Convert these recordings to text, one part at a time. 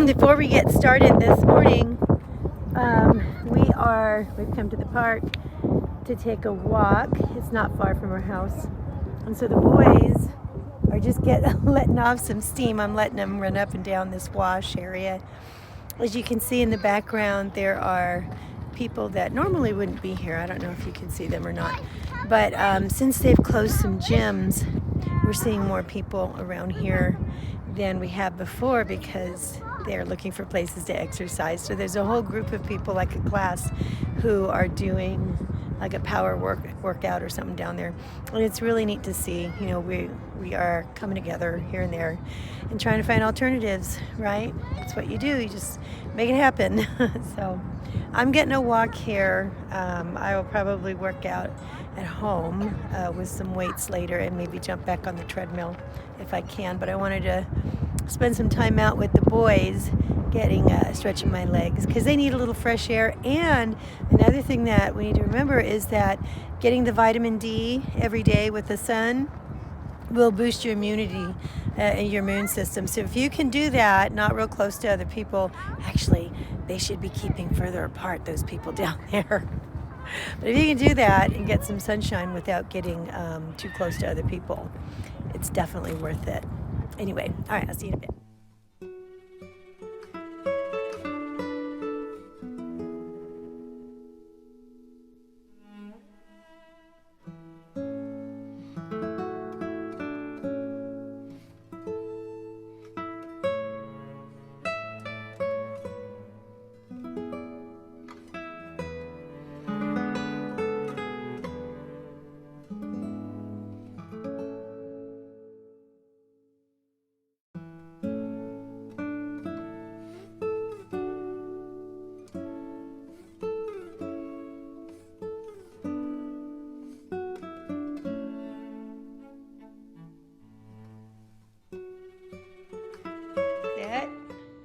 before we get started this morning, we've come to the park to take a walk. It's not far from our house. And so the boys are just letting off some steam. I'm letting them run up and down this wash area. As you can see in the background, there are people that normally wouldn't be here. I don't know if you can see them or not. But since they've closed some gyms, we're seeing more people around here than we have before because they're looking for places to exercise. So there's a whole group of people, like a class, who are doing like a power workout or something down there. And it's really neat to see. You know, we are coming together here and there and trying to find alternatives, right? That's what you do. You just make it happen. So I'm getting a walk here. I will probably work out at home with some weights later and maybe jump back on the treadmill if I can. But I wanted to spend some time out with the boys, stretching my legs because they need a little fresh air. And another thing that we need to remember is that getting the vitamin D every day with the sun will boost your immunity and your immune system. So if you can do that, not real close to other people, actually, they should be keeping further apart, those people down there. But if you can do that and get some sunshine without getting too close to other people, it's definitely worth it. Anyway, all right, I'll see you in a bit.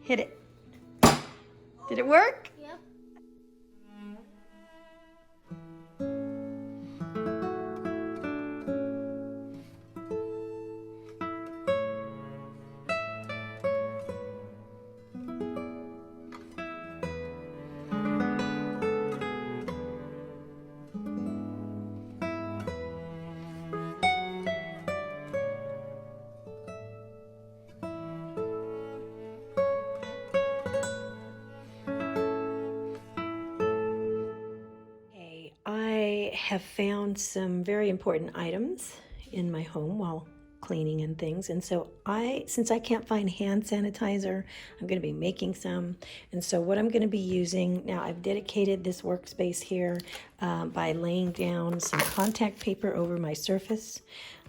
Hit it. Did it work? Yep. I have found some very important items in my home while cleaning and things. And so since I can't find hand sanitizer, I'm going to be making some. And so what I'm going to be using, now I've dedicated this workspace here by laying down some contact paper over my surface.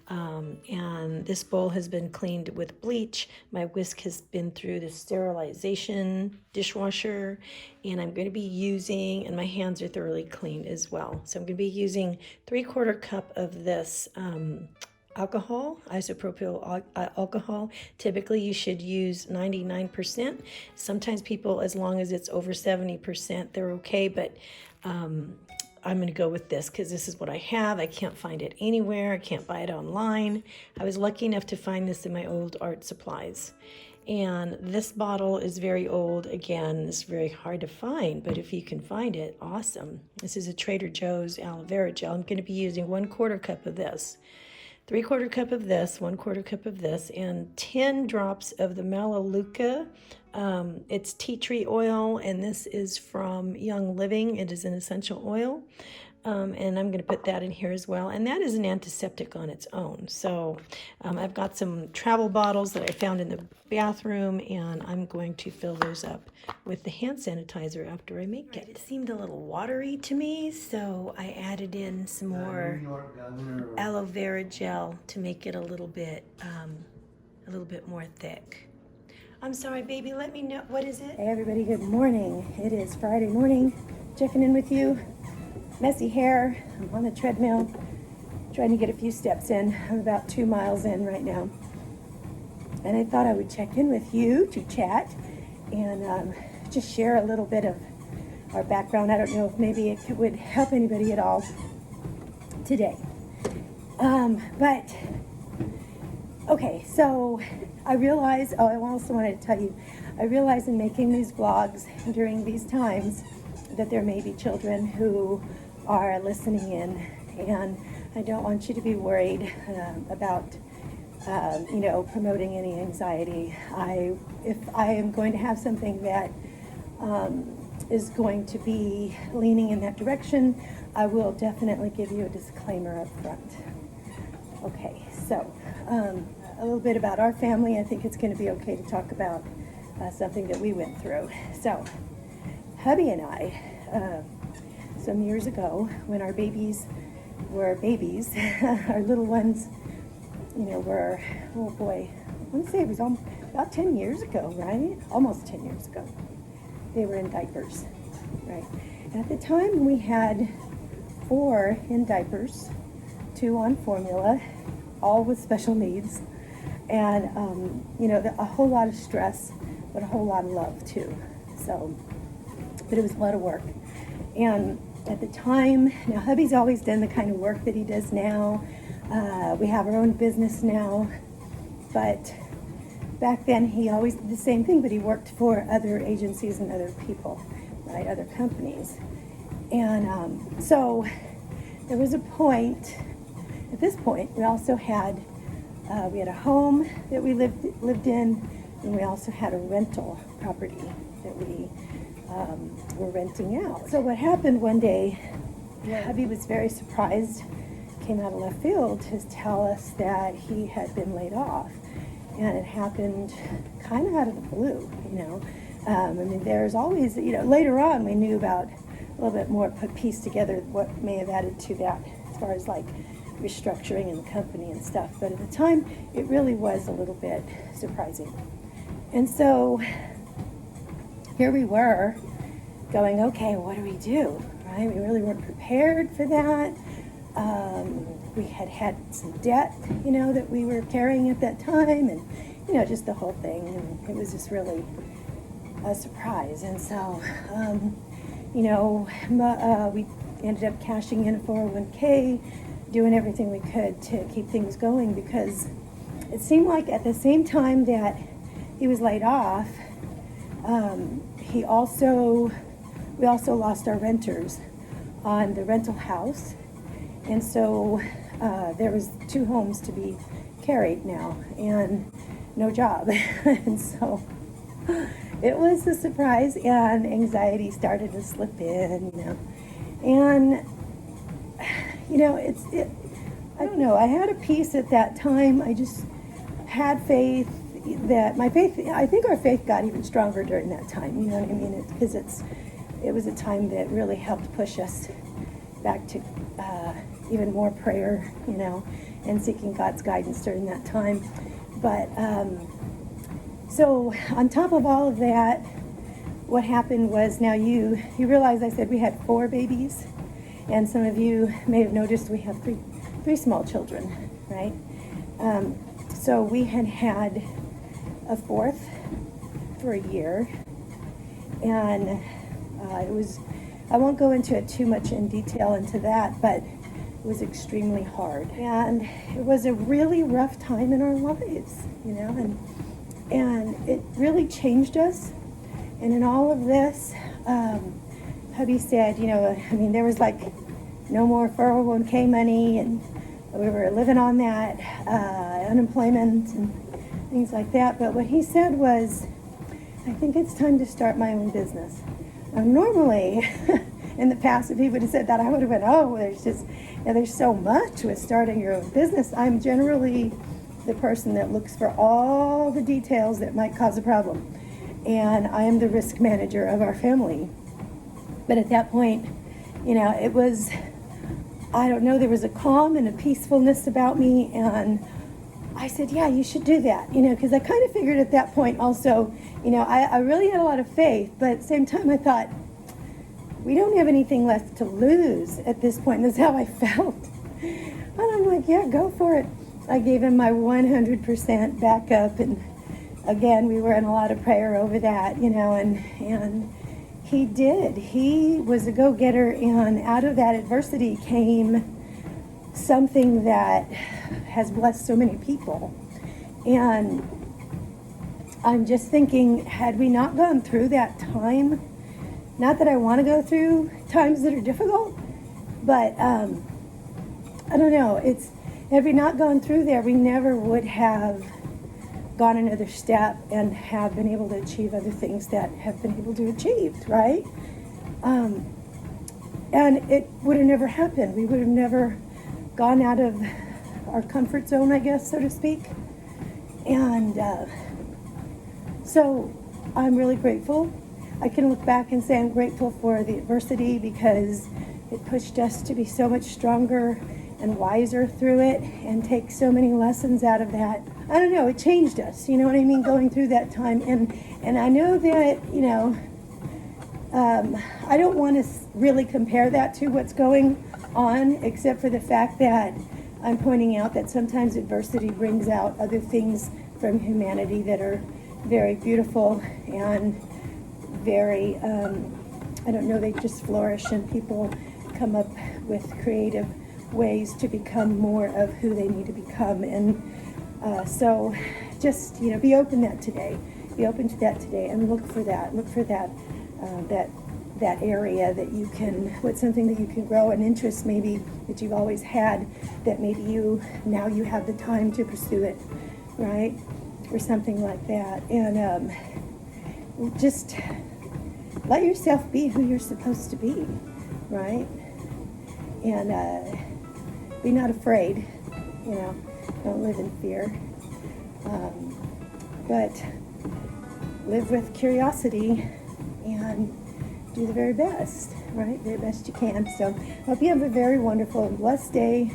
And this bowl has been cleaned with bleach. My whisk has been through the sterilization dishwasher, and I'm going to be using, and my hands are thoroughly clean as well. So I'm going to be using 3/4 cup of this alcohol, isopropyl alcohol. Typically you should use 99%. Sometimes people, as long as it's over 70%, they're okay, but I'm going to go with this because this is what I have. I can't find it anywhere. I can't buy it online. I was lucky enough to find this in my old art supplies. And this bottle is very old. Again, it's very hard to find, but if you can find it, awesome. This is a Trader Joe's aloe vera gel. I'm going to be using 1/4 cup of this, 3/4 cup of this, 1/4 cup of this, and 10 drops of the Melaleuca. It's tea tree oil, and this is from Young Living. It is an essential oil, and I'm going to put that in here as well. And that is an antiseptic on its own. So I've got some travel bottles that I found in the bathroom, and I'm going to fill those up with the hand sanitizer after I make it. It seemed a little watery to me, so I added in some more aloe vera gel to make it a little bit more thick. I'm sorry, baby, let me know. What is it? Hey, everybody, good morning. It is Friday morning. Checking in with you. Messy hair. I'm on the treadmill, trying to get a few steps in. I'm about 2 miles in right now. And I thought I would check in with you to chat and just share a little bit of our background. I don't know if maybe it would help anybody at all today. Okay, so I realized, I also wanted to tell you, I realize in making these vlogs during these times that there may be children who are listening in, and I don't want you to be worried about promoting any anxiety. If I am going to have something that is going to be leaning in that direction, I will definitely give you a disclaimer up front. Okay, so a little bit about our family. I think it's going to be okay to talk about something that we went through. So, hubby and I, some years ago, when our babies were babies, our little ones, were, oh boy, I want to say it was about 10 years ago, right? Almost 10 years ago. They were in diapers, right? At the time, we had 4 in diapers, 2 on formula, all with special needs, and, a whole lot of stress, but a whole lot of love, too. So, but it was a lot of work. And at the time, now hubby's always done the kind of work that he does now. We have our own business now, but back then he always did the same thing, but he worked for other agencies and other people, right, other companies. And so there was a point, at this point, we also had, we had a home that we lived in, and we also had a rental property that we were renting out. So what happened one day, hubby was very surprised, came out of left field to tell us that he had been laid off. And it happened kind of out of the blue, there's always, later on we knew about a little bit more, put piece together what may have added to that as far as like restructuring in the company and stuff. But at the time, it really was a little bit surprising. And so here we were going, okay, what do we do, right? We really weren't prepared for that. We had some debt, that we were carrying at that time, and, just the whole thing. And it was just really a surprise. And so, we ended up cashing in a 401k, doing everything we could to keep things going, because it seemed like at the same time that he was laid off, we also lost our renters on the rental house. And so there was 2 homes to be carried now, and no job. And so it was a surprise, and anxiety started to slip in, And, I don't know, I had a peace at that time. I just had faith that I think our faith got even stronger during that time, you know what I mean? Because it was a time that really helped push us back to even more prayer, and seeking God's guidance during that time. But so on top of all of that, what happened was, now you realize I said we had 4 babies, and some of you may have noticed we have three small children, right? So we had a 4th for a year, and it was, I won't go into it too much in detail into that, but it was extremely hard. And it was a really rough time in our lives, and it really changed us. And in all of this, hubby said, there was like no more 401k money, and we were living on that, unemployment and things like that. But what he said was, I think it's time to start my own business. Now, normally, in the past, if he would have said that, I would have been, there's so much with starting your own business. I'm generally the person that looks for all the details that might cause a problem. And I am the risk manager of our family. But at that point, it was, I don't know, there was a calm and a peacefulness about me. And I said, yeah, you should do that, because I kind of figured at that point also, I really had a lot of faith. But at the same time, I thought, we don't have anything left to lose at this point. And that's how I felt. And I'm like, yeah, go for it. I gave him my 100% backup. And again, we were in a lot of prayer over that, and he did. He was a go-getter, and out of that adversity came something that has blessed so many people. And I'm just thinking, had we not gone through that time, not that I want to go through times that are difficult, but I don't know, had we not gone through there, we never would have gone another step and have been able to achieve other things that have been able to achieve, right? And it would have never happened. We would have never gone out of our comfort zone, I guess, so to speak. And so I'm really grateful. I can look back and say I'm grateful for the adversity because it pushed us to be so much stronger and wiser through it and take so many lessons out of that. I don't know, it changed us, you know what I mean, going through that time. And I know that, you know, I don't want to really compare that to what's going on, except for the fact that I'm pointing out that sometimes adversity brings out other things from humanity that are very beautiful and very, I don't know, they just flourish and people come up with creative ways to become more of who they need to become. And so just, you know, be open to that today and look for that that area that you can, what's something that you can grow, an interest maybe that you've always had that maybe now you have the time to pursue it, right? Or something like that. And just let yourself be who you're supposed to be, right? And be not afraid, you know, don't live in fear, but live with curiosity and do the very best, right? Very best you can. So I hope you have a very wonderful and blessed day,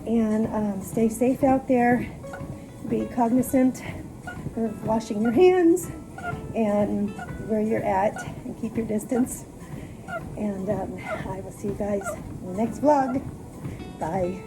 and stay safe out there. Be cognizant of washing your hands and where you're at, and keep your distance. And I will see you guys in the next vlog. Bye.